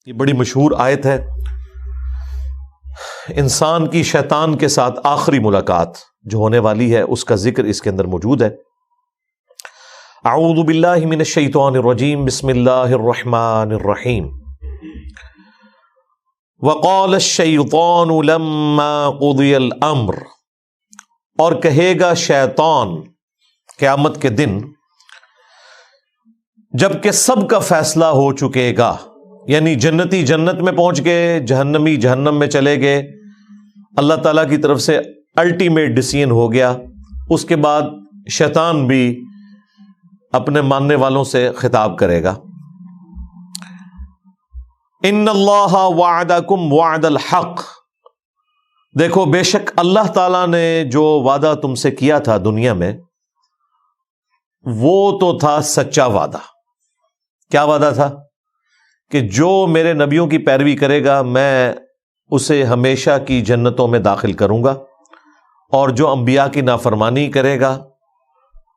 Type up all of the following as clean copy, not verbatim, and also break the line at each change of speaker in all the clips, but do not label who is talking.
یہ بڑی مشہور آیت ہے، انسان کی شیطان کے ساتھ آخری ملاقات جو ہونے والی ہے اس کا ذکر اس کے اندر موجود ہے۔ اعوذ باللہ من الشیطان الرجیم، بسم اللہ الرحمن الرحیم۔ وقال الشیطان لما قضی الامر، اور کہے گا شیطان قیامت کے دن جب کہ سب کا فیصلہ ہو چکے گا، یعنی جنتی جنت میں پہنچ گئے، جہنمی جہنم میں چلے گئے، اللہ تعالیٰ کی طرف سے الٹیمیٹ ڈیسیژن ہو گیا، اس کے بعد شیطان بھی اپنے ماننے والوں سے خطاب کرے گا، ان اللہ وعدکم وعد الحق، دیکھو بے شک اللہ تعالیٰ نے جو وعدہ تم سے کیا تھا دنیا میں وہ تو تھا سچا وعدہ۔ کیا وعدہ تھا؟ کہ جو میرے نبیوں کی پیروی کرے گا میں اسے ہمیشہ کی جنتوں میں داخل کروں گا، اور جو انبیاء کی نافرمانی کرے گا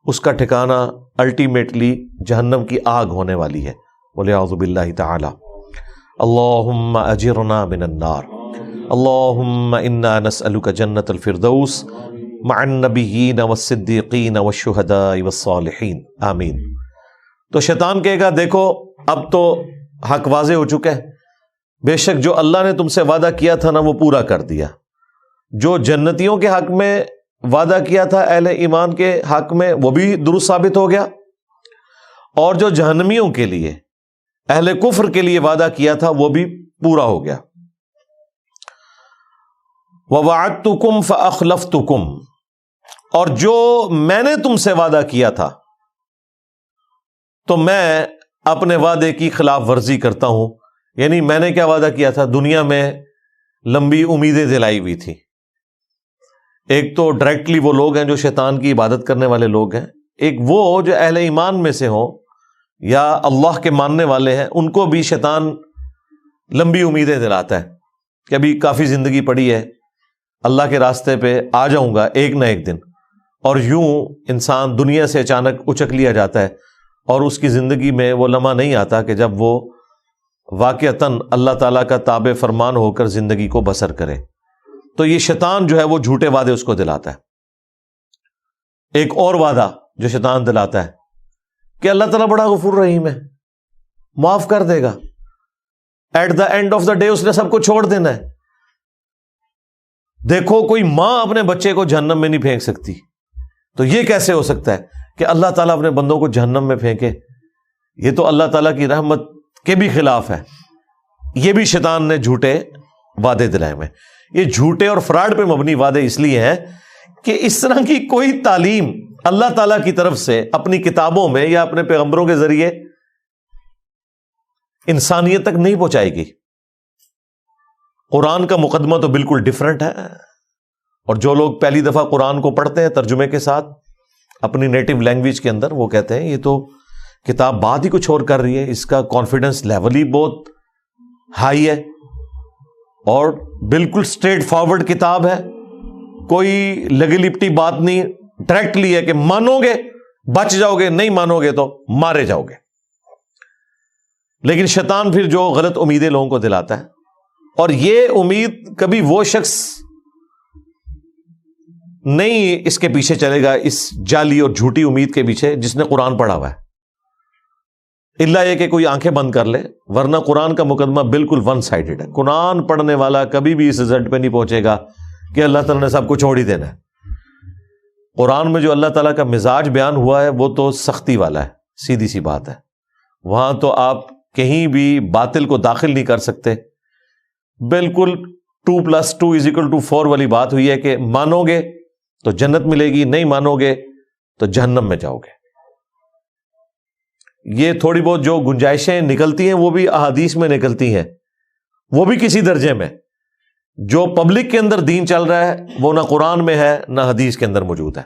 اس کا ٹھکانہ الٹیمیٹلی جہنم کی آگ ہونے والی ہے۔ وَلِعَوْذُ بِاللَّهِ تَعَالَى اللہم اجرنا من النار، اللہم انا نسألک جنت الفردوس مع النبیین والصدیقین والشہداء والصالحین، آمین۔ تو شیطان کہے گا دیکھو اب تو حق واضح ہو چکا ہے، بے شک جو اللہ نے تم سے وعدہ کیا تھا نا وہ پورا کر دیا، جو جنتیوں کے حق میں وعدہ کیا تھا اہل ایمان کے حق میں وہ بھی درست ثابت ہو گیا، اور جو جہنمیوں کے لیے اہل کفر کے لیے وعدہ کیا تھا وہ بھی پورا ہو گیا۔ وَوَعَدْتُكُمْ فَأَخْلَفْتُكُمْ، اور جو میں نے تم سے وعدہ کیا تھا تو میں اپنے وعدے کی خلاف ورزی کرتا ہوں۔ یعنی میں نے کیا وعدہ کیا تھا؟ دنیا میں لمبی امیدیں دلائی ہوئی تھی۔ ایک تو ڈائریکٹلی وہ لوگ ہیں جو شیطان کی عبادت کرنے والے لوگ ہیں، ایک وہ جو اہل ایمان میں سے ہوں یا اللہ کے ماننے والے ہیں، ان کو بھی شیطان لمبی امیدیں دلاتا ہے کہ ابھی کافی زندگی پڑی ہے، اللہ کے راستے پہ آ جاؤں گا ایک نہ ایک دن، اور یوں انسان دنیا سے اچانک اچک لیا جاتا ہے، اور اس کی زندگی میں وہ لمحہ نہیں آتا کہ جب وہ واقعتاً اللہ تعالیٰ کا تابع فرمان ہو کر زندگی کو بسر کرے۔ تو یہ شیطان جو ہے وہ جھوٹے وعدے اس کو دلاتا ہے۔ ایک اور وعدہ جو شیطان دلاتا ہے کہ اللہ تعالیٰ بڑا غفور رحیم ہے، معاف کر دے گا، at the end of the day اس نے سب کو چھوڑ دینا ہے۔ دیکھو کوئی ماں اپنے بچے کو جہنم میں نہیں پھینک سکتی، تو یہ کیسے ہو سکتا ہے کہ اللہ تعالیٰ اپنے بندوں کو جہنم میں پھینکے؟ یہ تو اللہ تعالیٰ کی رحمت کے بھی خلاف ہے۔ یہ بھی شیطان نے جھوٹے وعدے دلائے ہوئے۔ یہ جھوٹے اور فراڈ پہ مبنی وعدے اس لیے ہیں کہ اس طرح کی کوئی تعلیم اللہ تعالیٰ کی طرف سے اپنی کتابوں میں یا اپنے پیغمبروں کے ذریعے انسانیت تک نہیں پہنچائے گی۔ قرآن کا مقدمہ تو بالکل ڈیفرنٹ ہے، اور جو لوگ پہلی دفعہ قرآن کو پڑھتے ہیں ترجمے کے ساتھ اپنی نیٹو لینگویج کے اندر، وہ کہتے ہیں یہ تو کتاب بات ہی کچھ اور کر رہی ہے، اس کا کانفیڈنس لیول ہی بہت ہائی ہے، اور بالکل اسٹریٹ فارورڈ کتاب ہے، کوئی لگی لپٹی بات نہیں، ڈائریکٹلی ہے کہ مانو گے بچ جاؤ گے، نہیں مانو گے تو مارے جاؤ گے۔ لیکن شیطان پھر جو غلط امیدیں لوگوں کو دلاتا ہے، اور یہ امید کبھی وہ شخص نہیں اس کے پیچھے چلے گا، اس جعلی اور جھوٹی امید کے پیچھے، جس نے قرآن پڑھا ہوا ہے، الا یہ کہ کوئی آنکھیں بند کر لے، ورنہ قرآن کا مقدمہ بالکل ون سائیڈڈ ہے۔ قرآن پڑھنے والا کبھی بھی اس رزلٹ پہ نہیں پہنچے گا کہ اللہ تعالیٰ نے سب کو چھوڑ ہی دینا ہے۔ قرآن میں جو اللہ تعالیٰ کا مزاج بیان ہوا ہے وہ تو سختی والا ہے، سیدھی سی بات ہے، وہاں تو آپ کہیں بھی باطل کو داخل نہیں کر سکتے۔ بالکل 2+2=4 والی بات ہوئی ہے کہ مانو گے تو جنت ملے گی، نہیں مانو گے تو جہنم میں جاؤ گے۔ یہ تھوڑی بہت جو گنجائشیں نکلتی ہیں وہ بھی احادیث میں نکلتی ہیں، وہ بھی کسی درجے میں۔ جو پبلک کے اندر دین چل رہا ہے وہ نہ قرآن میں ہے نہ حدیث کے اندر موجود ہے۔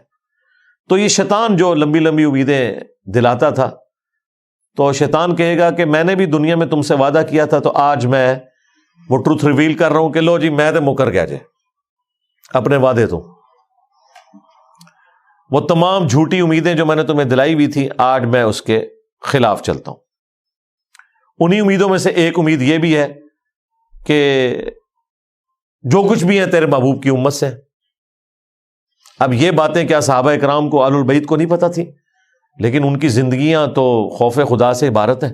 تو یہ شیطان جو لمبی لمبی امیدیں دلاتا تھا، تو شیطان کہے گا کہ میں نے بھی دنیا میں تم سے وعدہ کیا تھا، تو آج میں وہ ٹروتھ ریویل کر رہا ہوں کہ لو جی میں تو مکر گیا جے اپنے وعدے تو، وہ تمام جھوٹی امیدیں جو میں نے تمہیں دلائی ہوئی تھی آج میں اس کے خلاف چلتا ہوں۔ انہی امیدوں میں سے ایک امید یہ بھی ہے کہ جو کچھ بھی ہے تیرے محبوب کی امت سے. اب یہ باتیں کیا صحابہ کرام کو اہل البیت کو نہیں پتہ تھی؟ لیکن ان کی زندگیاں تو خوف خدا سے عبارت ہیں.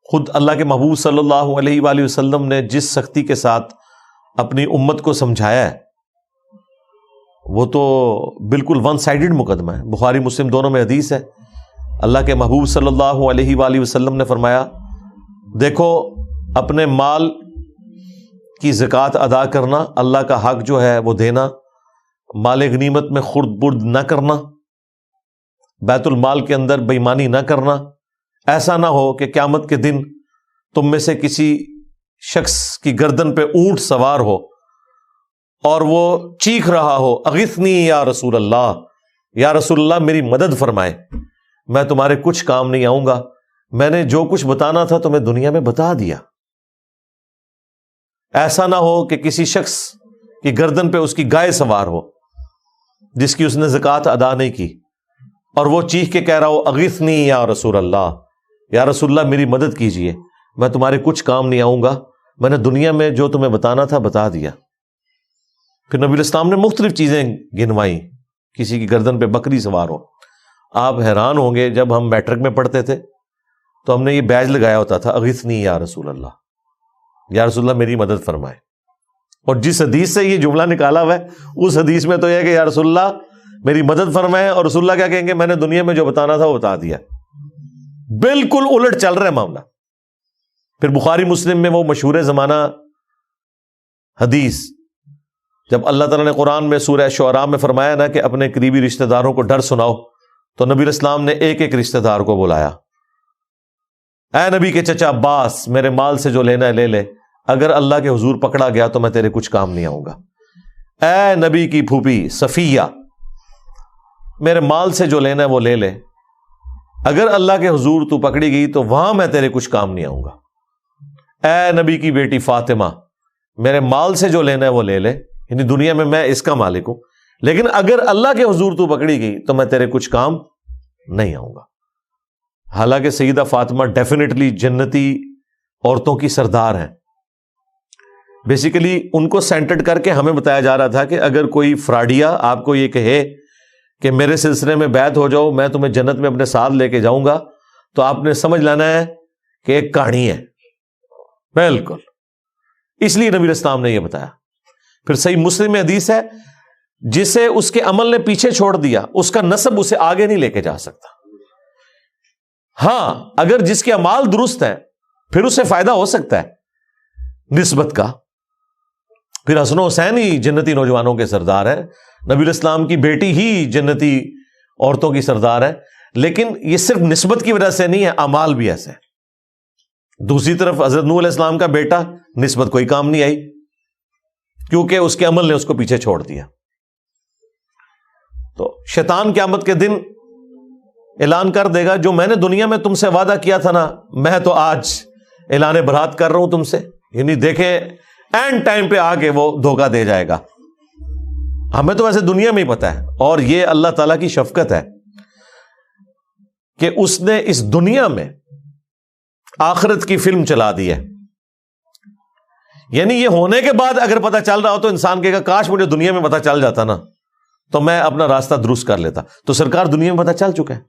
خود اللہ کے محبوب صلی اللہ علیہ وآلہ وسلم نے جس سختی کے ساتھ اپنی امت کو سمجھایا ہے وہ تو بالکل ون سائیڈڈ مقدمہ ہے. بخاری مسلم دونوں میں حدیث ہے. اللہ کے محبوب صلی اللہ علیہ وآلہ وسلم نے فرمایا دیکھو اپنے مال کی زکوٰۃ ادا کرنا، اللہ کا حق جو ہے وہ دینا، مال غنیمت میں خرد برد نہ کرنا، بیت المال کے اندر بے ایمانی نہ کرنا. ایسا نہ ہو کہ قیامت کے دن تم میں سے کسی شخص کی گردن پہ اونٹ سوار ہو اور وہ چیخ رہا ہو اغثنی یا رسول اللہ، یا رسول اللہ میری مدد فرمائے، میں تمہارے کچھ کام نہیں آؤں گا، میں نے جو کچھ بتانا تھا تمہیں دنیا میں بتا دیا. ایسا نہ ہو کہ کسی شخص کی گردن پہ اس کی گائے سوار ہو جس کی اس نے زکوٰۃ ادا نہیں کی اور وہ چیخ کے کہہ رہا ہو اغثنی یا رسول اللہ، یا رسول اللہ میری مدد کیجئے، میں تمہارے کچھ کام نہیں آؤں گا، میں نے دنیا میں جو تمہیں بتانا تھا بتا دیا. پھر نبی الاسلام نے مختلف چیزیں گنوائیں، کسی کی گردن پہ بکری سوار ہو. آپ حیران ہوں گے جب ہم میٹرک میں پڑھتے تھے تو ہم نے یہ بیج لگایا ہوتا تھا اغثنی یا رسول اللہ، یا رسول اللہ میری مدد فرمائے. اور جس حدیث سے یہ جملہ نکالا ہوا ہے اس حدیث میں تو یہ ہے کہ یا رسول اللہ میری مدد فرمائے، اور رسول اللہ کیا کہیں گے میں نے دنیا میں جو بتانا تھا وہ بتا دیا. بالکل الٹ چل رہا ہے معاملہ. پھر بخاری مسلم میں وہ مشہور زمانہ حدیث جب اللہ تعالیٰ نے قرآن میں سورہ شعراء میں فرمایا نا کہ اپنے قریبی رشتہ داروں کو ڈر سناؤ، تو نبی الاسلام نے ایک ایک رشتہ دار کو بلایا. اے نبی کے چچا عباس میرے مال سے جو لینا ہے لے لے، اگر اللہ کے حضور پکڑا گیا تو میں تیرے کچھ کام نہیں آؤں گا. اے نبی کی پھوپھی صفیہ میرے مال سے جو لینا ہے وہ لے لے، اگر اللہ کے حضور تو پکڑی گئی تو وہاں میں تیرے کچھ کام نہیں آؤں گا. اے نبی کی بیٹی فاطمہ میرے مال سے جو لینا ہے وہ لے لے، یعنی دنیا میں میں اس کا مالک ہوں، لیکن اگر اللہ کے حضور تو پکڑی گئی تو میں تیرے کچھ کام نہیں آؤں گا. حالانکہ سیدہ فاطمہ ڈیفینیٹلی جنتی عورتوں کی سردار ہیں. بیسیکلی ان کو سینٹرڈ کر کے ہمیں بتایا جا رہا تھا کہ اگر کوئی فراڈیا آپ کو یہ کہے کہ میرے سلسلے میں بیعت ہو جاؤ میں تمہیں جنت میں اپنے ساتھ لے کے جاؤں گا، تو آپ نے سمجھ لینا ہے کہ ایک کہانی ہے. بالکل اس لیے نبی اسلام نے یہ بتایا. پھر صحیح مسلم میں حدیث ہے جسے اس کے عمل نے پیچھے چھوڑ دیا اس کا نسب اسے آگے نہیں لے کے جا سکتا. ہاں اگر جس کے اعمال درست ہیں پھر اسے فائدہ ہو سکتا ہے نسبت کا. پھر حسن و حسین ہی جنتی نوجوانوں کے سردار ہیں، نبی الاسلام کی بیٹی ہی جنتی عورتوں کی سردار ہے، لیکن یہ صرف نسبت کی وجہ سے نہیں ہے، اعمال بھی ایسے ہیں. دوسری طرف حضرت نوح علیہ السلام کا بیٹا نسبت کوئی کام نہیں آئی کیونکہ اس کے عمل نے اس کو پیچھے چھوڑ دیا. تو شیطان قیامت کے دن اعلان کر دے گا جو میں نے دنیا میں تم سے وعدہ کیا تھا نا میں تو آج اعلان برات کر رہا ہوں تم سے. یعنی دیکھیں اینڈ ٹائم پہ آ کے وہ دھوکہ دے جائے گا. ہمیں تو ویسے دنیا میں ہی پتا ہے، اور یہ اللہ تعالیٰ کی شفقت ہے کہ اس نے اس دنیا میں آخرت کی فلم چلا دی ہے. یعنی یہ ہونے کے بعد اگر پتہ چل رہا ہو تو انسان کہے گا کاش مجھے دنیا میں پتہ چل جاتا نا تو میں اپنا راستہ درست کر لیتا. تو سرکار دنیا میں پتہ چل چکا ہے،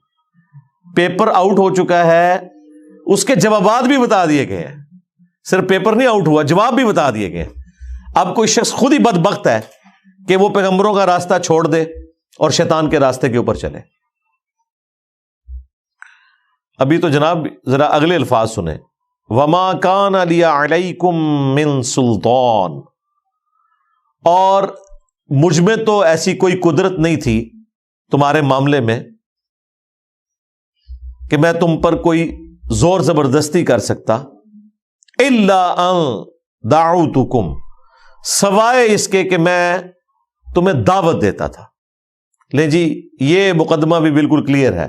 پیپر آؤٹ ہو چکا ہے، اس کے جوابات بھی بتا دیے گئے ہیں. صرف پیپر نہیں آؤٹ ہوا، جواب بھی بتا دیے گئے. اب کوئی شخص خود ہی بدبخت ہے کہ وہ پیغمبروں کا راستہ چھوڑ دے اور شیطان کے راستے کے اوپر چلے. ابھی تو جناب ذرا اگلے الفاظ سنیں. وما کان لی علیکم من سلطان، اور مجھ میں تو ایسی کوئی قدرت نہیں تھی تمہارے معاملے میں کہ میں تم پر کوئی زور زبردستی کر سکتا. الا ان دعوتکم، سوائے اس کے کہ میں تمہیں دعوت دیتا تھا. لے جی یہ مقدمہ بھی بالکل کلیئر ہے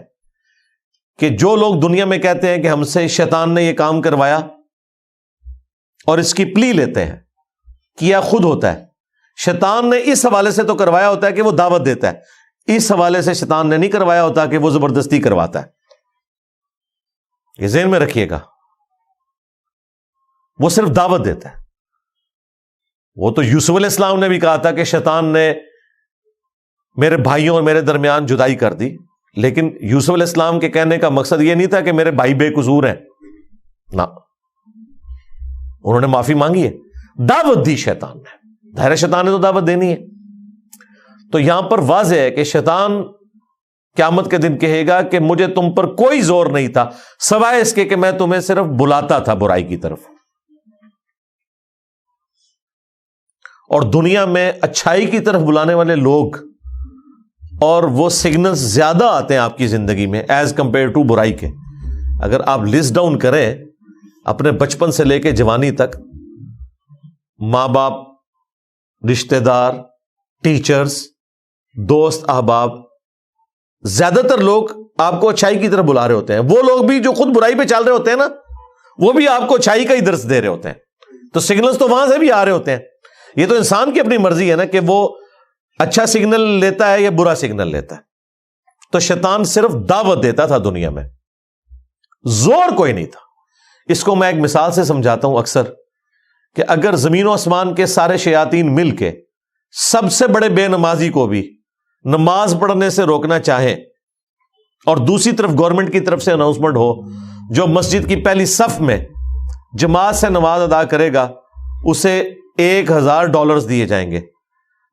کہ جو لوگ دنیا میں کہتے ہیں کہ ہم سے شیطان نے یہ کام کروایا اور اس کی پلی لیتے ہیں، کیا خود ہوتا ہے. شیطان نے اس حوالے سے تو کروایا ہوتا ہے کہ وہ دعوت دیتا ہے، اس حوالے سے شیطان نے نہیں کروایا ہوتا کہ وہ زبردستی کرواتا ہے. یہ ذہن میں رکھیے گا. وہ صرف دعوت دیتا ہے. وہ تو یوسف علیہ السلام نے بھی کہا تھا کہ شیطان نے میرے بھائیوں اور میرے درمیان جدائی کر دی، لیکن یوسف علیہ السلام کے کہنے کا مقصد یہ نہیں تھا کہ میرے بھائی بے قصور ہیں، نہ، انہوں نے معافی مانگی ہے، دعوت دی شیطان نے. ظاہر شیطان نے تو دعوت دینی ہے. تو یہاں پر واضح ہے کہ شیطان قیامت کے دن کہے گا کہ مجھے تم پر کوئی زور نہیں تھا سوائے اس کے کہ میں تمہیں صرف بلاتا تھا برائی کی طرف. اور دنیا میں اچھائی کی طرف بلانے والے لوگ اور وہ سگنلز زیادہ آتے ہیں آپ کی زندگی میں ایز کمپیئر ٹو برائی کے. اگر آپ لسٹ ڈاؤن کریں اپنے بچپن سے لے کے جوانی تک، ماں باپ، رشتہ دار، ٹیچرز، دوست، احباب، زیادہ تر لوگ آپ کو اچھائی کی طرف بلا رہے ہوتے ہیں. وہ لوگ بھی جو خود برائی پہ چل رہے ہوتے ہیں نا، وہ بھی آپ کو اچھائی کا ہی درس دے رہے ہوتے ہیں. تو سگنلز تو وہاں سے بھی آ رہے ہوتے ہیں. یہ تو انسان کی اپنی مرضی ہے نا کہ وہ اچھا سگنل لیتا ہے یا برا سگنل لیتا ہے. تو شیطان صرف دعوت دیتا تھا دنیا میں، زور کوئی نہیں تھا. اس کو میں ایک مثال سے سمجھاتا ہوں اکثر، کہ اگر زمین و آسمان کے سارے شیاطین مل کے سب سے بڑے بے نمازی کو بھی نماز پڑھنے سے روکنا چاہیں، اور دوسری طرف گورنمنٹ کی طرف سے اناؤنسمنٹ ہو جو مسجد کی پہلی صف میں جماعت سے نماز ادا کرے گا اسے $1000 دیے جائیں گے،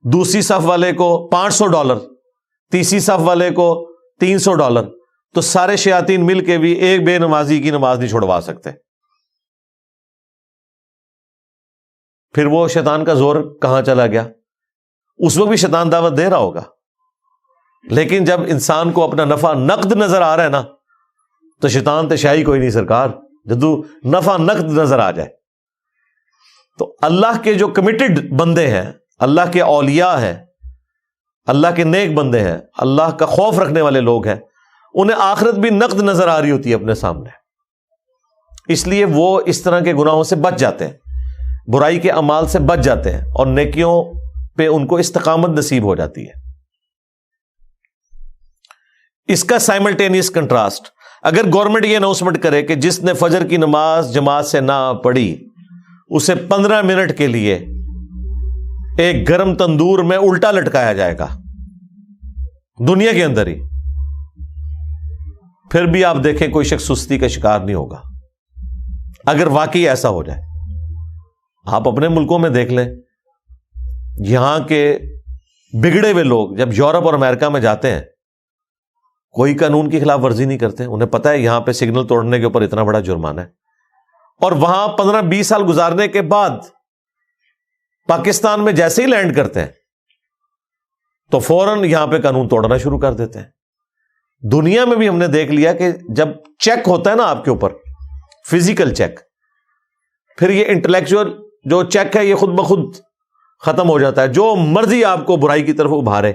دوسری صف والے کو $500، تیسری صف والے کو $300، تو سارے شیاطین مل کے بھی ایک بے نمازی کی نماز نہیں چھڑوا سکتے. پھر وہ شیطان کا زور کہاں چلا گیا؟ اس وقت بھی شیطان دعوت دے رہا ہوگا، لیکن جب انسان کو اپنا نفع نقد نظر آ رہا ہے نا، تو شیطان تے شاہی کوئی نہیں سرکار، جدو نفع نقد نظر آ جائے. تو اللہ کے جو کمیٹڈ بندے ہیں، اللہ کے اولیاء ہیں، اللہ کے نیک بندے ہیں، اللہ کا خوف رکھنے والے لوگ ہیں، انہیں آخرت بھی نقد نظر آ رہی ہوتی ہے اپنے سامنے. اس لیے وہ اس طرح کے گناہوں سے بچ جاتے ہیں، برائی کے اعمال سے بچ جاتے ہیں، اور نیکیوں پہ ان کو استقامت نصیب ہو جاتی ہے. اس کا سائملٹینیس کنٹراسٹ، اگر گورنمنٹ یہ اناؤنسمنٹ کرے کہ جس نے فجر کی نماز جماعت سے نہ پڑھی اسے 15 منٹ کے لیے ایک گرم تندور میں الٹا لٹکایا جائے گا دنیا کے اندر ہی، پھر بھی آپ دیکھیں کوئی شخص سستی کا شکار نہیں ہوگا. اگر واقعی ایسا ہو جائے، آپ اپنے ملکوں میں دیکھ لیں، یہاں کے بگڑے ہوئے لوگ جب یورپ اور امریکہ میں جاتے ہیں کوئی قانون کی خلاف ورزی نہیں کرتے، انہیں پتا ہے یہاں پہ سگنل توڑنے کے اوپر اتنا بڑا جرمانہ ہے. اور وہاں 15-20 سال گزارنے کے بعد پاکستان میں جیسے ہی لینڈ کرتے ہیں تو فوراً یہاں پہ قانون توڑنا شروع کر دیتے ہیں. دنیا میں بھی ہم نے دیکھ لیا کہ جب چیک ہوتا ہے نا آپ کے اوپر، فزیکل چیک، پھر یہ انٹلیکچوئل جو چیک ہے یہ خود بخود ختم ہو جاتا ہے. جو مرضی آپ کو برائی کی طرف ابھارے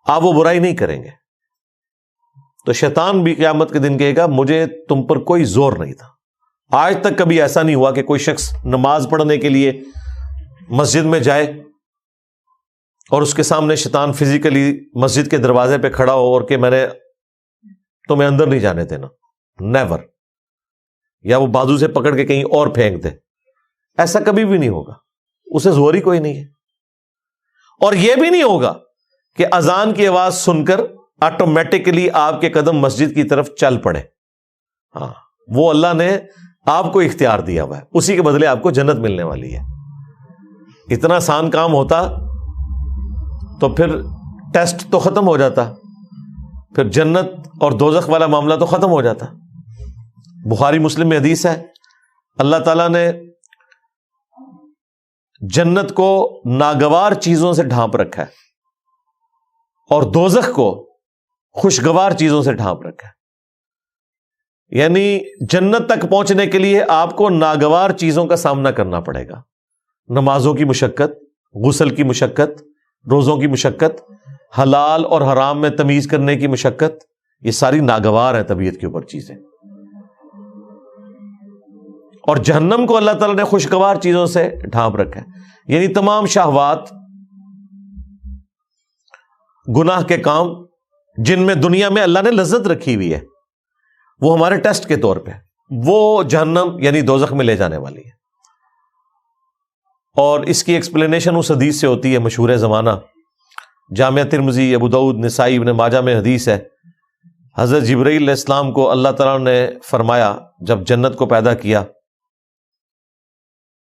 آپ وہ برائی نہیں کریں گے. تو شیطان بھی قیامت کے دن کہے گا مجھے تم پر کوئی زور نہیں تھا. آج تک کبھی ایسا نہیں ہوا کہ کوئی شخص نماز پڑھنے کے لیے مسجد میں جائے اور اس کے سامنے شیطان فزیکلی مسجد کے دروازے پہ کھڑا ہو اور کہ میں نے تمہیں اندر نہیں جانے دینا، نیور، یا وہ بازو سے پکڑ کے کہیں اور پھینک دے. ایسا کبھی بھی نہیں ہوگا، اسے زور ہی کوئی نہیں ہے. اور یہ بھی نہیں ہوگا کہ اذان کی آواز سن کر آٹومیٹکلی آپ کے قدم مسجد کی طرف چل پڑے. ہاں، وہ اللہ نے آپ کو اختیار دیا ہوا ہے، اسی کے بدلے آپ کو جنت ملنے والی ہے. اتنا آسان کام ہوتا تو پھر ٹیسٹ تو ختم ہو جاتا، پھر جنت اور دوزخ والا معاملہ تو ختم ہو جاتا. بخاری مسلم میں حدیث ہے، اللہ تعالیٰ نے جنت کو ناگوار چیزوں سے ڈھانپ رکھا ہے اور دوزخ کو خوشگوار چیزوں سے ڈھانپ رکھا ہے. یعنی جنت تک پہنچنے کے لیے آپ کو ناگوار چیزوں کا سامنا کرنا پڑے گا. نمازوں کی مشقت، غسل کی مشقت، روزوں کی مشقت، حلال اور حرام میں تمیز کرنے کی مشقت، یہ ساری ناگوار ہیں طبیعت کے اوپر چیزیں. اور جہنم کو اللہ تعالیٰ نے خوشگوار چیزوں سے ڈھانپ رکھا ہے. یعنی تمام شہوات، گناہ کے کام جن میں دنیا میں اللہ نے لذت رکھی ہوئی ہے، وہ ہمارے ٹیسٹ کے طور پہ، وہ جہنم یعنی دوزخ میں لے جانے والی ہے۔ اور اس کی ایکسپلینیشن اس حدیث سے ہوتی ہے مشہور زمانہ، جامعہ ترمذی، ابو داؤد، نسائی، ابن ماجہ میں حدیث ہے۔ حضرت جبرائیل علیہ السلام کو اللہ تعالیٰ نے فرمایا جب جنت کو پیدا کیا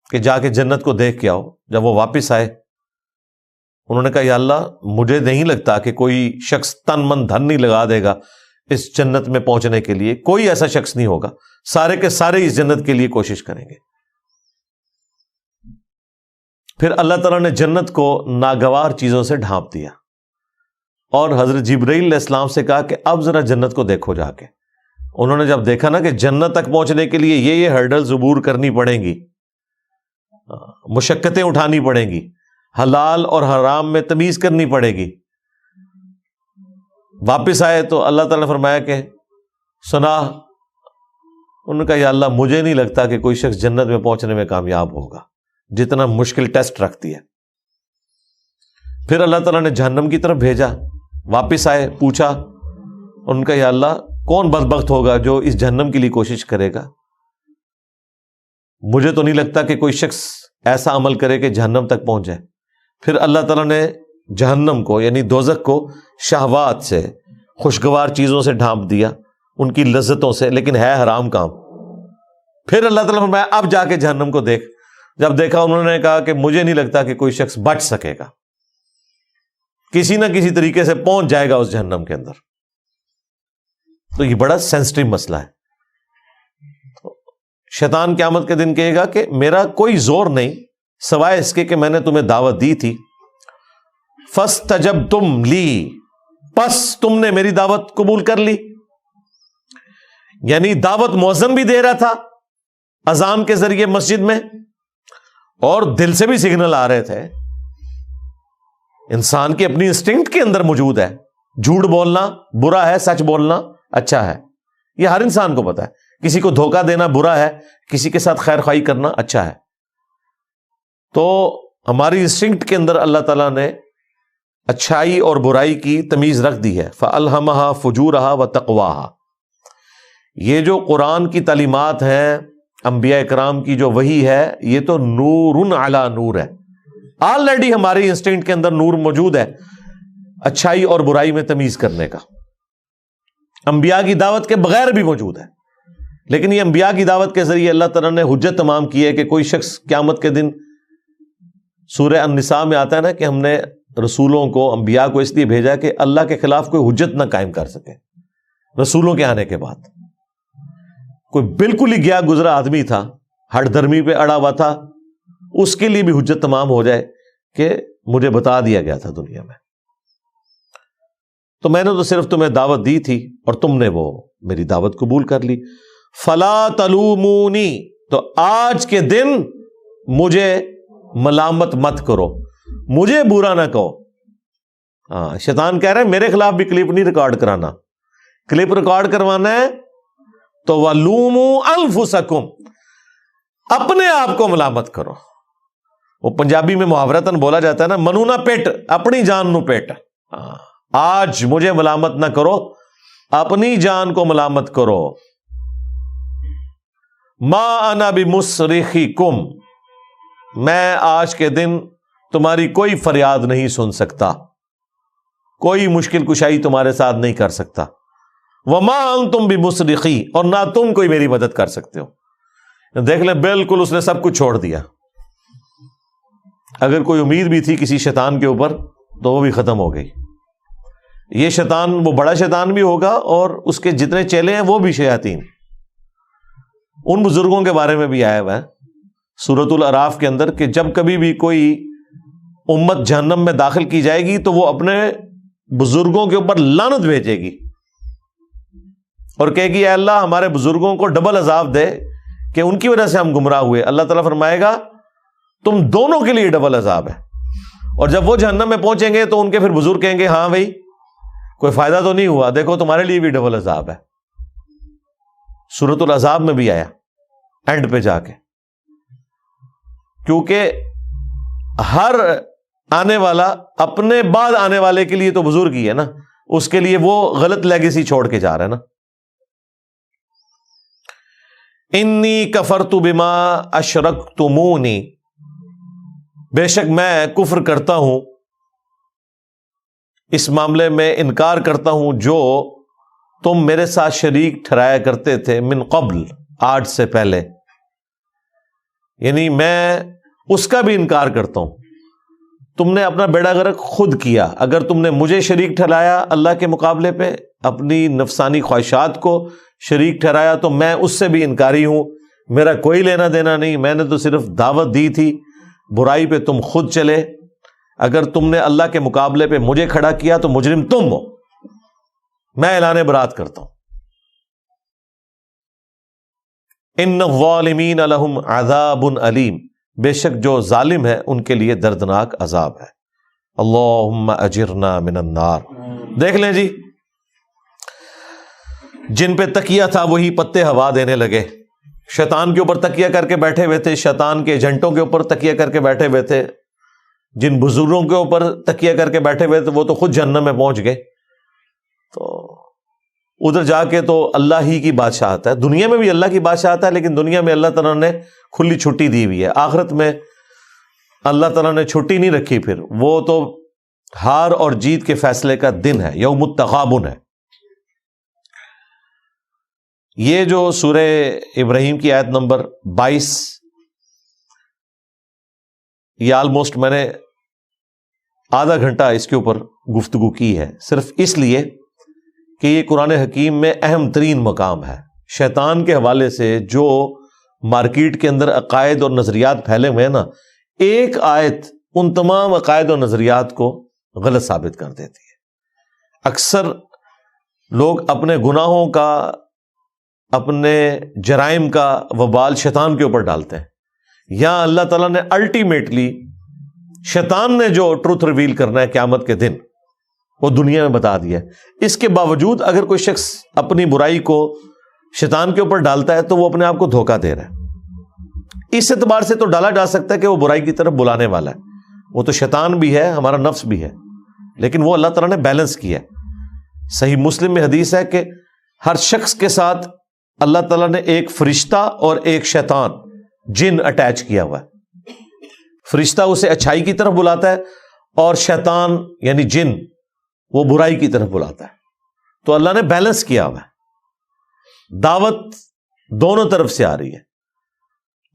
کہ جا کے جنت کو دیکھ کے آؤ۔ جب وہ واپس آئے انہوں نے کہا یا اللہ مجھے نہیں لگتا کہ کوئی شخص تن من دھن نہیں لگا دے گا اس جنت میں پہنچنے کے لیے، کوئی ایسا شخص نہیں ہوگا، سارے کے سارے اس جنت کے لیے کوشش کریں گے۔ پھر اللہ تعالیٰ نے جنت کو ناگوار چیزوں سے ڈھانپ دیا اور حضرت جبرائیل علیہ السلام سے کہا کہ اب ذرا جنت کو دیکھو جا کے۔ انہوں نے جب دیکھا نا کہ جنت تک پہنچنے کے لیے یہ ہرڈلز عبور کرنی پڑیں گی، مشقتیں اٹھانی پڑیں گی، حلال اور حرام میں تمیز کرنی پڑے گی، واپس آئے تو اللہ تعالیٰ نے فرمایا کہ سنا۔ انہوں نے کہا یا اللہ مجھے نہیں لگتا کہ کوئی شخص جنت میں پہنچنے میں کامیاب ہوگا، جتنا مشکل ٹیسٹ رکھتی ہے۔ پھر اللہ تعالیٰ نے جہنم کی طرف بھیجا، واپس آئے، پوچھا، ان کا یا اللہ کون بدبخت ہوگا جو اس جہنم کے لیے کوشش کرے گا؟ مجھے تو نہیں لگتا کہ کوئی شخص ایسا عمل کرے کہ جہنم تک پہنچ جائے۔ پھر اللہ تعالیٰ نے جہنم کو یعنی دوزخ کو شہوات سے، خوشگوار چیزوں سے ڈھانپ دیا، ان کی لذتوں سے، لیکن ہے حرام کام۔ پھر اللہ تعالیٰ نے فرمایا اب جا کے جہنم کو دیکھ۔ جب دیکھا انہوں نے کہا کہ مجھے نہیں لگتا کہ کوئی شخص بچ سکے گا، کسی نہ کسی طریقے سے پہنچ جائے گا اس جہنم کے اندر۔ تو یہ بڑا سینسٹیو مسئلہ ہے۔ شیطان قیامت کے دن کہے گا کہ میرا کوئی زور نہیں سوائے اس کے کہ میں نے تمہیں دعوت دی تھی، فاستجبتم لی، پس تم نے میری دعوت قبول کر لی۔ یعنی دعوت مؤذن بھی دے رہا تھا اذان کے ذریعے مسجد میں، اور دل سے بھی سگنل آ رہے تھے۔ انسان کی اپنی انسٹنکٹ کے اندر موجود ہے، جھوٹ بولنا برا ہے، سچ بولنا اچھا ہے، یہ ہر انسان کو پتا ہے۔ کسی کو دھوکہ دینا برا ہے، کسی کے ساتھ خیر خواہی کرنا اچھا ہے۔ تو ہماری انسٹنکٹ کے اندر اللہ تعالیٰ نے اچھائی اور برائی کی تمیز رکھ دی ہے۔ فَأَلْهَمَهَا فُجُورَهَا وَتَقْوَاهَا۔ یہ جو قرآن کی تعلیمات ہیں، انبیاء اکرام کی جو وحی ہے، یہ تو نور علی نور ہے۔ آلریڈی ہماری انسٹنکٹ کے اندر نور موجود ہے اچھائی اور برائی میں تمیز کرنے کا، انبیاء کی دعوت کے بغیر بھی موجود ہے۔ لیکن یہ انبیاء کی دعوت کے ذریعے اللہ تعالیٰ نے حجت تمام کی ہے کہ کوئی شخص قیامت کے دن، سورہ النساء میں آتا ہے نا کہ ہم نے رسولوں کو، انبیاء کو اس لیے بھیجا کہ اللہ کے خلاف کوئی حجت نہ قائم کر سکے۔ رسولوں کے آنے کے بعد کوئی بالکل ہی گیا گزرا آدمی تھا، ہٹ دھرمی پہ اڑا ہوا تھا، اس کے لیے بھی حجت تمام ہو جائے کہ مجھے بتا دیا گیا تھا دنیا میں، تو میں نے تو صرف تمہیں دعوت دی تھی اور تم نے وہ میری دعوت قبول کر لی۔ فلا تلومونی، تو آج کے دن مجھے ملامت مت کرو، مجھے برا نہ کہو۔ ہاں، شیطان کہہ رہے ہیں میرے خلاف بھی کلپ نہیں ریکارڈ کرانا، کلپ ریکارڈ کروانا ہے تو وَلُومُوا أَنفُسَكُمْ، اپنے آپ کو ملامت کرو۔ وہ پنجابی میں محاورتاً بولا جاتا ہے نا، منو نہ پیٹ، اپنی جان نو پیٹ۔ آج مجھے ملامت نہ کرو، اپنی جان کو ملامت کرو۔ ما انا بمصرخکم، میں آج کے دن تمہاری کوئی فریاد نہیں سن سکتا، کوئی مشکل کشائی تمہارے ساتھ نہیں کر سکتا۔ وما انتم بمصرخی، اور نہ تم کوئی میری مدد کر سکتے ہو۔ دیکھ لیں بالکل اس نے سب کچھ چھوڑ دیا۔ اگر کوئی امید بھی تھی کسی شیطان کے اوپر تو وہ بھی ختم ہو گئی۔ یہ شیطان وہ بڑا شیطان بھی ہوگا اور اس کے جتنے چیلے ہیں وہ بھی شیاطین۔ ان بزرگوں کے بارے میں بھی آیا ہوا ہے سورۃ الاعراف کے اندر کہ جب کبھی بھی کوئی امت جہنم میں داخل کی جائے گی تو وہ اپنے بزرگوں کے اوپر لعنت بھیجے گی اور کہے گی اے اللہ ہمارے بزرگوں کو ڈبل عذاب دے کہ ان کی وجہ سے ہم گمراہ ہوئے۔ اللہ تعالیٰ فرمائے گا تم دونوں کے لیے ڈبل عذاب ہے۔ اور جب وہ جہنم میں پہنچیں گے تو ان کے پھر بزرگ کہیں گے ہاں بھائی کوئی فائدہ تو نہیں ہوا، دیکھو تمہارے لیے بھی ڈبل عذاب ہے۔ سورۃ العذاب میں بھی آیا اینڈ پہ جا کے، کیونکہ ہر آنے والا اپنے بعد آنے والے کے لیے تو بزرگ ہی ہے نا، اس کے لیے وہ غلط لیگیسی چھوڑ کے جا رہا ہے نا۔ انی کفرت بما اشرکتمونی، بے شک میں کفر کرتا ہوں، اس معاملے میں انکار کرتا ہوں جو تم میرے ساتھ شریک ٹھہرایا کرتے تھے، من قبل، آج سے پہلے، یعنی میں اس کا بھی انکار کرتا ہوں۔ تم نے اپنا بیڑا غرق خود کیا، اگر تم نے مجھے شریک ٹھہرایا اللہ کے مقابلے پہ، اپنی نفسانی خواہشات کو شریک ٹھہرایا، تو میں اس سے بھی انکاری ہوں، میرا کوئی لینا دینا نہیں، میں نے تو صرف دعوت دی تھی، برائی پہ تم خود چلے، اگر تم نے اللہ کے مقابلے پہ مجھے کھڑا کیا تو مجرم تم ہو، میں اعلان برات کرتا ہوں۔ ان الظالمین لہم عذاب علیم، بے شک جو ظالم ہے ان کے لیے دردناک عذاب ہے۔ اللہم اجرنا من النار۔ دیکھ لیں جی، جن پہ تکیہ تھا وہی پتے ہوا دینے لگے، شیطان کے اوپر تکیہ کر کے بیٹھے ہوئے تھے، شیطان کے ایجنٹوں کے اوپر تکیہ کر کے بیٹھے ہوئے تھے، جن بزرگوں کے اوپر تکیہ کر کے بیٹھے ہوئے تھے وہ تو خود جہنم میں پہنچ گئے۔ تو ادھر جا کے تو اللہ ہی کی بادشاہت ہے، دنیا میں بھی اللہ کی بادشاہت ہے، لیکن دنیا میں اللہ تعالیٰ نے کھلی چھٹی دی ہوئی ہے، آخرت میں اللہ تعالیٰ نے چھٹی نہیں رکھی، پھر وہ تو ہار اور جیت کے فیصلے کا دن ہے، یوم التغابن ہے۔ یہ جو سورہ ابراہیم کی آیت نمبر 22، یہ آلموسٹ میں نے آدھا گھنٹہ اس کے اوپر گفتگو کی ہے، صرف اس لیے کہ یہ قرآن حکیم میں اہم ترین مقام ہے۔ شیطان کے حوالے سے جو مارکیٹ کے اندر عقائد اور نظریات پھیلے ہوئے ہیں نا، ایک آیت ان تمام عقائد اور نظریات کو غلط ثابت کر دیتی ہے۔ اکثر لوگ اپنے گناہوں کا، اپنے جرائم کا وبال شیطان کے اوپر ڈالتے ہیں، یا اللہ تعالیٰ نے الٹیمیٹلی شیطان نے جو ٹروتھ ریویل کرنا ہے قیامت کے دن وہ دنیا میں بتا دیا ہے۔ اس کے باوجود اگر کوئی شخص اپنی برائی کو شیطان کے اوپر ڈالتا ہے تو وہ اپنے آپ کو دھوکہ دے رہا ہے۔ اس اعتبار سے تو ڈالا جا سکتا ہے کہ وہ برائی کی طرف بلانے والا ہے، وہ تو شیطان بھی ہے، ہمارا نفس بھی ہے، لیکن وہ اللہ تعالیٰ نے بیلنس کیا ہے۔ صحیح مسلم میں حدیث ہے کہ ہر شخص کے ساتھ اللہ تعالیٰ نے ایک فرشتہ اور ایک شیطان، جن اٹیچ کیا ہوا ہے۔ فرشتہ اسے اچھائی کی طرف بلاتا ہے اور شیطان یعنی جن وہ برائی کی طرف بلاتا ہے۔ تو اللہ نے بیلنس کیا ہوا ہے، دعوت دونوں طرف سے آ رہی ہے۔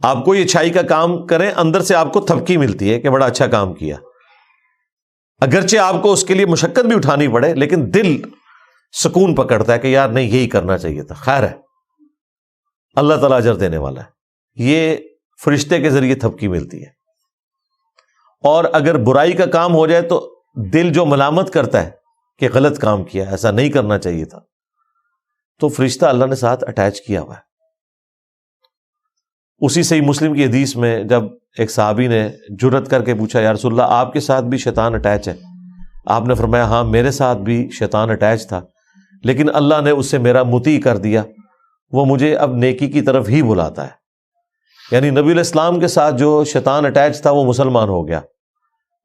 آپ کوئی اچھائی کا کام کریں، اندر سے آپ کو تھپکی ملتی ہے کہ بڑا اچھا کام کیا، اگرچہ آپ کو اس کے لیے مشقت بھی اٹھانی پڑے، لیکن دل سکون پکڑتا ہے کہ یار نہیں، یہی کرنا چاہیے تھا، خیر ہے، اللہ تعالیٰ اجر دینے والا ہے۔ یہ فرشتے کے ذریعے تھپکی ملتی ہے۔ اور اگر برائی کا کام ہو جائے تو دل جو ملامت کرتا ہے کہ غلط کام کیا، ایسا نہیں کرنا چاہیے تھا، تو فرشتہ اللہ نے ساتھ اٹیچ کیا ہوا ہے۔ اسی صحیح مسلم کی حدیث میں جب ایک صحابی نے جرأت کر کے پوچھا، یا رسول اللہ آپ کے ساتھ بھی شیطان اٹیچ ہے؟ آپ نے فرمایا ہاں میرے ساتھ بھی شیطان اٹیچ تھا، لیکن اللہ نے اسے میرا مطیع کر دیا، وہ مجھے اب نیکی کی طرف ہی بلاتا ہے۔ یعنی نبی علیہ السلام کے ساتھ جو شیطان اٹیچ تھا وہ مسلمان ہو گیا،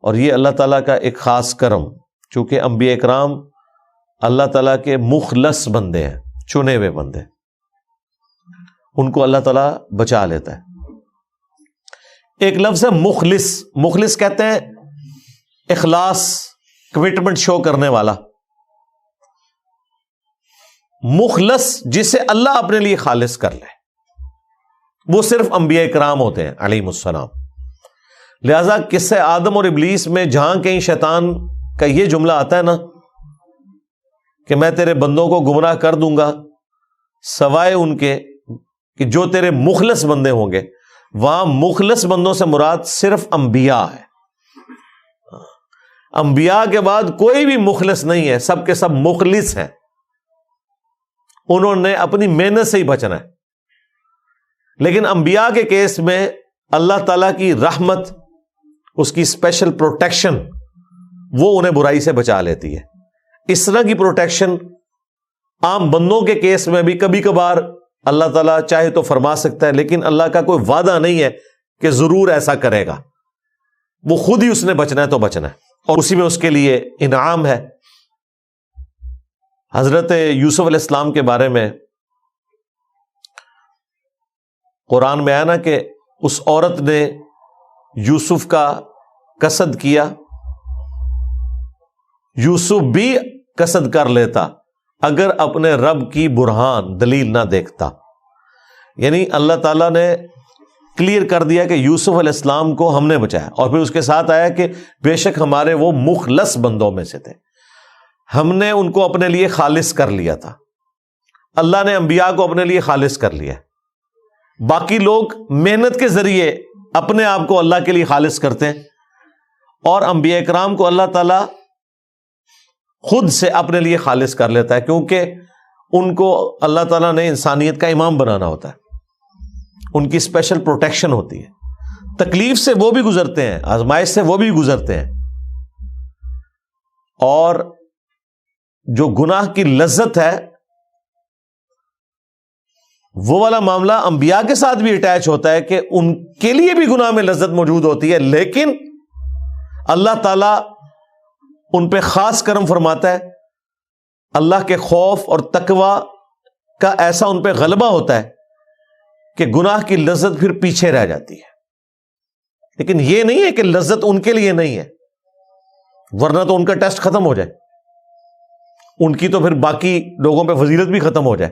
اور یہ اللہ تعالیٰ کا ایک خاص کرم، چونکہ انبیاء اکرام اللہ تعالیٰ کے مخلص بندے ہیں، چنے ہوئے بندے، ان کو اللہ تعالیٰ بچا لیتا ہے۔ ایک لفظ ہے مخلص، مخلص کہتے ہیں اخلاص، کمٹمنٹ شو کرنے والا۔ مخلص جسے اللہ اپنے لیے خالص کر لے، وہ صرف انبیاء اکرام ہوتے ہیں علیہم السلام۔ لہذا قصہ آدم اور ابلیس میں جہاں کہیں شیطان کا یہ جملہ آتا ہے نا کہ میں تیرے بندوں کو گمراہ کر دوں گا سوائے ان کے کہ جو تیرے مخلص بندے ہوں گے، وہاں مخلص بندوں سے مراد صرف انبیاء ہے۔ انبیاء کے بعد کوئی بھی مخلص نہیں ہے، سب کے سب مخلص ہیں، انہوں نے اپنی محنت سے ہی بچنا ہے۔ لیکن انبیاء کے کیس میں اللہ تعالیٰ کی رحمت، اس کی اسپیشل پروٹیکشن، وہ انہیں برائی سے بچا لیتی ہے۔ اس طرح کی پروٹیکشن عام بندوں کے کیس میں بھی کبھی کبھار اللہ تعالیٰ چاہے تو فرما سکتا ہے، لیکن اللہ کا کوئی وعدہ نہیں ہے کہ ضرور ایسا کرے گا، وہ خود ہی اس نے بچنا ہے تو بچنا ہے، اور اسی میں اس کے لیے انعام ہے۔ حضرت یوسف علیہ السلام کے بارے میں قرآن میں آیا نا کہ اس عورت نے یوسف کا قصد کیا، یوسف بھی قصد کر لیتا اگر اپنے رب کی برہان دلیل نہ دیکھتا. یعنی اللہ تعالیٰ نے کلیئر کر دیا کہ یوسف علیہ السلام کو ہم نے بچایا، اور پھر اس کے ساتھ آیا کہ بے شک ہمارے وہ مخلص بندوں میں سے تھے، ہم نے ان کو اپنے لیے خالص کر لیا تھا. اللہ نے انبیاء کو اپنے لیے خالص کر لیا. باقی لوگ محنت کے ذریعے اپنے آپ کو اللہ کے لیے خالص کرتے ہیں، اور انبیاء کرام کو اللہ تعالیٰ خود سے اپنے لیے خالص کر لیتا ہے، کیونکہ ان کو اللہ تعالیٰ نے انسانیت کا امام بنانا ہوتا ہے. ان کی اسپیشل پروٹیکشن ہوتی ہے. تکلیف سے وہ بھی گزرتے ہیں، آزمائش سے وہ بھی گزرتے ہیں، اور جو گناہ کی لذت ہے وہ والا معاملہ انبیاء کے ساتھ بھی اٹیچ ہوتا ہے کہ ان کے لیے بھی گناہ میں لذت موجود ہوتی ہے، لیکن اللہ تعالی ان پہ خاص کرم فرماتا ہے. اللہ کے خوف اور تقوی کا ایسا ان پہ غلبہ ہوتا ہے کہ گناہ کی لذت پھر پیچھے رہ جاتی ہے. لیکن یہ نہیں ہے کہ لذت ان کے لیے نہیں ہے، ورنہ تو ان کا ٹیسٹ ختم ہو جائے، ان کی تو پھر باقی لوگوں پہ فضیلت بھی ختم ہو جائے.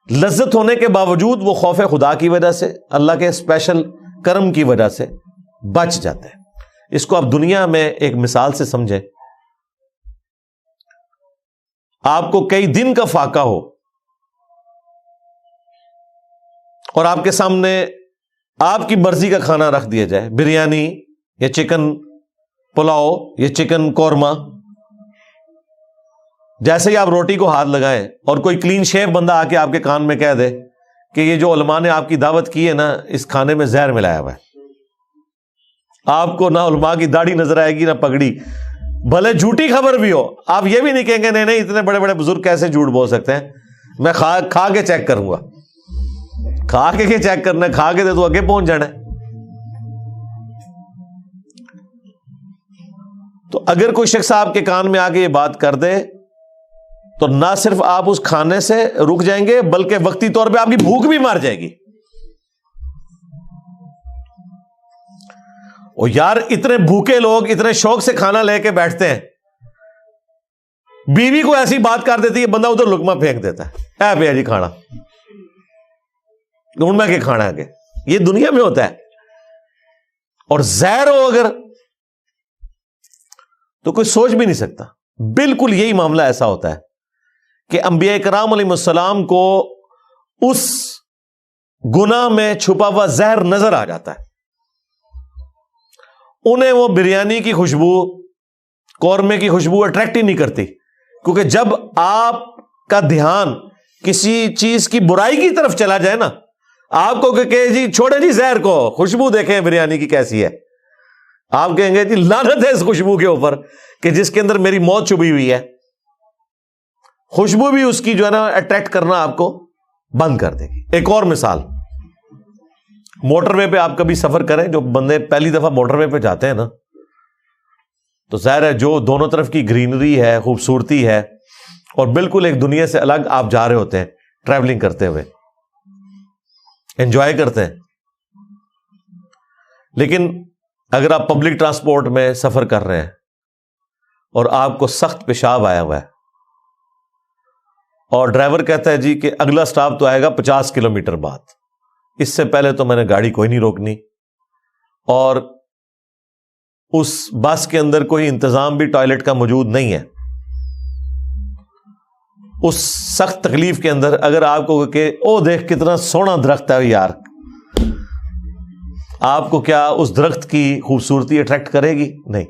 لذت ہونے کے باوجود وہ خوف خدا کی وجہ سے، اللہ کے اسپیشل کرم کی وجہ سے بچ جاتے ہیں. اس کو آپ دنیا میں ایک مثال سے سمجھیں. آپ کو کئی دن کا فاقہ ہو اور آپ کے سامنے آپ کی مرضی کا کھانا رکھ دیا جائے، بریانی یا چکن پلاؤ یا چکن قورمہ، جیسے ہی آپ روٹی کو ہاتھ لگائیں اور کوئی کلین شیف بندہ آ کے آپ کے کان میں کہہ دے کہ یہ جو علماء نے آپ کی دعوت کی ہے نا، اس کھانے میں زہر ملایا ہوا ہے، آپ کو نہ علماء کی داڑھی نظر آئے گی نہ پگڑی، بھلے جھوٹی خبر بھی ہو، آپ یہ بھی نہیں کہیں گے نہیں اتنے بڑے بڑے بزرگ کیسے جھوٹ بول سکتے ہیں، میں کھا کے چیک کروں گا. کھا کے چیک کرنا ہے، کھا کے تو آگے پہنچ جانا ہے. تو اگر کوئی شخص آپ کے کان میں آ کے یہ بات کر دے تو نہ صرف آپ اس کھانے سے رک جائیں گے بلکہ وقتی طور پہ آپ کی بھوک بھی مار جائے گی. اور یار اتنے بھوکے لوگ اتنے شوق سے کھانا لے کے بیٹھتے ہیں، بیوی کو ایسی بات کر دیتی ہے بندہ ادھر لقمہ پھینک دیتا ہے، اے بھیا جی کھانا ڈھونڈ میں کہ کھانا آگے. یہ دنیا میں ہوتا ہے. اور زہر ہو اگر تو کوئی سوچ بھی نہیں سکتا. بالکل یہی معاملہ ایسا ہوتا ہے کہ انبیاء کرام علیہ السلام کو اس گناہ میں چھپا ہوا زہر نظر آ جاتا ہے. انہیں وہ بریانی کی خوشبو، قورمے کی خوشبو اٹریکٹ ہی نہیں کرتی، کیونکہ جب آپ کا دھیان کسی چیز کی برائی کی طرف چلا جائے نا، آپ کو کہ جی چھوڑے جی زہر کو، خوشبو دیکھیں بریانی کی کیسی ہے، آپ کہیں گے جی لعنت ہے اس خوشبو کے اوپر کہ جس کے اندر میری موت چھپی ہوئی ہے. خوشبو بھی اس کی جو ہے نا اٹریکٹ کرنا آپ کو بند کر دے گی. ایک اور مثال، موٹر وے پہ آپ کبھی سفر کریں، جو بندے پہلی دفعہ موٹر وے پہ جاتے ہیں نا، تو ظاہر ہے جو دونوں طرف کی گرینری ہے، خوبصورتی ہے، اور بالکل ایک دنیا سے الگ آپ جا رہے ہوتے ہیں ٹریولنگ کرتے ہوئے، انجوائے کرتے ہیں. لیکن اگر آپ پبلک ٹرانسپورٹ میں سفر کر رہے ہیں اور آپ کو سخت پیشاب آیا ہوا ہے اور ڈرائیور کہتا ہے جی کہ اگلا سٹاپ تو آئے گا 50 کلومیٹر بعد، اس سے پہلے تو میں نے گاڑی کوئی نہیں روکنی، اور اس بس کے اندر کوئی انتظام بھی ٹوائلٹ کا موجود نہیں ہے، اس سخت تکلیف کے اندر اگر آپ کو کہ او دیکھ کتنا سونا درخت ہے یار، آپ کو کیا اس درخت کی خوبصورتی اٹریکٹ کرے گی؟ نہیں.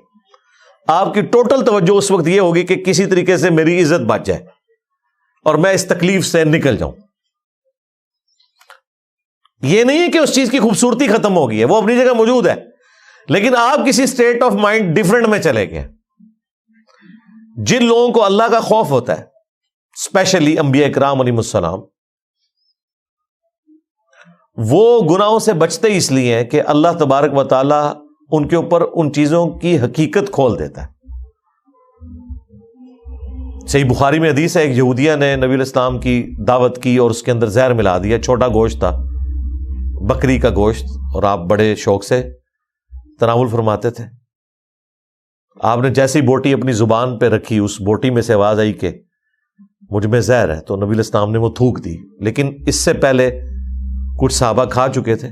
آپ کی ٹوٹل توجہ اس وقت یہ ہوگی کہ کسی طریقے سے میری عزت بچ جائے اور میں اس تکلیف سے نکل جاؤں. یہ نہیں ہے کہ اس چیز کی خوبصورتی ختم ہوگی ہے، وہ اپنی جگہ موجود ہے، لیکن آپ کسی اسٹیٹ آف مائنڈ ڈفرنٹ میں چلے گئے. جن لوگوں کو اللہ کا خوف ہوتا ہے، اسپیشلی انبیاء کرام علیہ السلام، وہ گناہوں سے بچتے اس لیے ہیں کہ اللہ تبارک و تعالی ان کے اوپر ان چیزوں کی حقیقت کھول دیتا ہے. صحیح بخاری میں حدیث ہے، ایک یہودیہ نے نبی علیہ السلام کی دعوت کی اور اس کے اندر زہر ملا دیا، چھوٹا گوشت تھا، بکری کا گوشت اور آپ بڑے شوق سے تناول فرماتے تھے. آپ نے جیسی بوٹی اپنی زبان پہ رکھی اس بوٹی میں سے آواز آئی کہ مجھ میں زہر ہے, تو نبی علیہ السلام نے وہ تھوک دی. لیکن اس سے پہلے کچھ صحابہ کھا چکے تھے,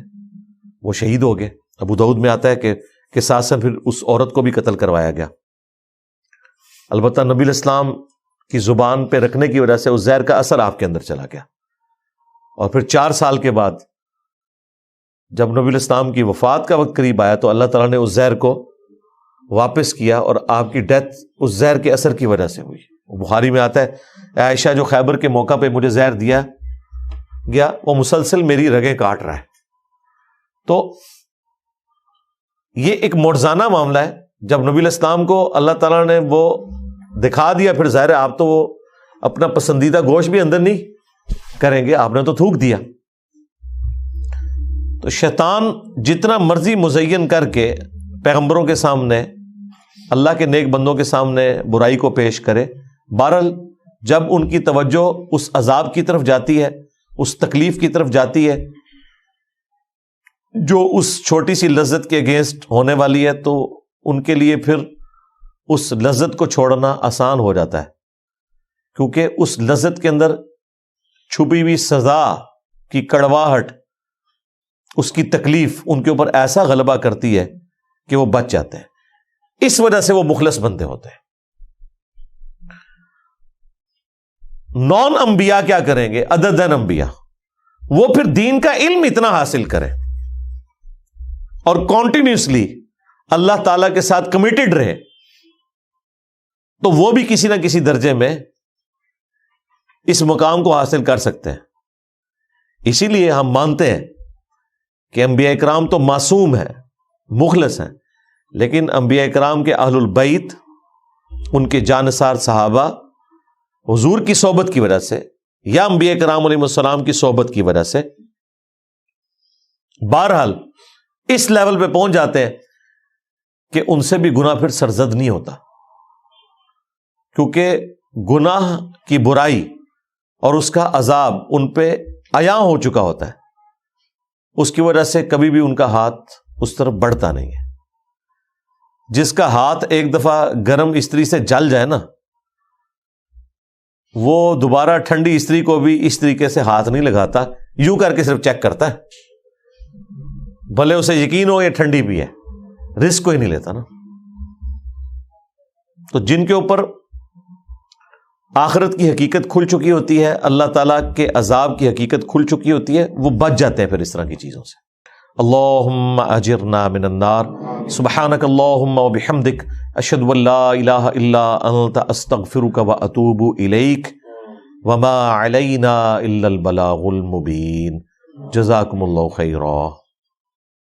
وہ شہید ہو گئے. ابو داؤد میں آتا ہے کہ ساتھ سے پھر اس عورت کو بھی قتل کروایا گیا. البتہ نبی علیہ السلام کی زبان پہ رکھنے کی وجہ سے اس زہر کا اثر آپ کے اندر چلا گیا. اور پھر 4 سال کے بعد جب نبی علیہ السلام کی وفات کا وقت قریب آیا تو اللہ تعالیٰ نے اس زہر کو واپس کیا اور آپ کی ڈیتھ اس زہر کے اثر کی وجہ سے ہوئی. بخاری میں آتا ہے اے عائشہ جو خیبر کے موقع پہ مجھے زہر دیا گیا وہ مسلسل میری رگیں کاٹ رہا ہے. تو یہ ایک معجزانہ معاملہ ہے. جب نبی علیہ السلام کو اللہ تعالیٰ نے وہ دکھا دیا, پھر ظاہر ہے آپ تو وہ اپنا پسندیدہ گوشت بھی اندر نہیں کریں گے, آپ نے تو تھوک دیا. تو شیطان جتنا مرضی مزین کر کے پیغمبروں کے سامنے, اللہ کے نیک بندوں کے سامنے برائی کو پیش کرے, بہرحال جب ان کی توجہ اس عذاب کی طرف جاتی ہے, اس تکلیف کی طرف جاتی ہے جو اس چھوٹی سی لذت کے اگینسٹ ہونے والی ہے, تو ان کے لیے پھر اس لذت کو چھوڑنا آسان ہو جاتا ہے, کیونکہ اس لذت کے اندر چھپی ہوئی سزا کی کڑواہٹ, اس کی تکلیف ان کے اوپر ایسا غلبہ کرتی ہے کہ وہ بچ جاتے ہیں. اس وجہ سے وہ مخلص بندے ہوتے ہیں. نان انبیاء کیا کریں گے عددن انبیاء, وہ پھر دین کا علم اتنا حاصل کریں اور کانٹینیوسلی اللہ تعالی کے ساتھ کمیٹڈ رہے, تو وہ بھی کسی نہ کسی درجے میں اس مقام کو حاصل کر سکتے ہیں. اسی لیے ہم مانتے ہیں کہ انبیاء اکرام تو معصوم ہیں, مخلص ہیں, لیکن انبیاء اکرام کے اہل البیت, ان کے جانثار صحابہ حضور کی صحبت کی وجہ سے یا انبیاء اکرام علیہ السلام کی صحبت کی وجہ سے بہرحال اس لیول پہ پہنچ جاتے ہیں کہ ان سے بھی گناہ پھر سرزد نہیں ہوتا, کیونکہ گناہ کی برائی اور اس کا عذاب ان پہ عیاں ہو چکا ہوتا ہے. اس کی وجہ سے کبھی بھی ان کا ہاتھ اس طرف بڑھتا نہیں ہے. جس کا ہاتھ ایک دفعہ گرم استری سے جل جائے نا, وہ دوبارہ ٹھنڈی استری کو بھی اس طریقے سے ہاتھ نہیں لگاتا, یوں کر کے صرف چیک کرتا ہے, بھلے اسے یقین ہو یہ ٹھنڈی بھی ہے, رسک کو ہی نہیں لیتا نا. تو جن کے اوپر آخرت کی حقیقت کھل چکی ہوتی ہے, اللہ تعالیٰ کے عذاب کی حقیقت کھل چکی ہوتی ہے, وہ بچ جاتے ہیں پھر اس طرح کی چیزوں سے. اللہم اجرنا من النار, سبحانک اللہم و بحمدک, اشہد ان لا الہ الا انت, استغفرک و اتوب الیک, وما علینا الا البلاغ المبین. جزاکم اللہ خیرا.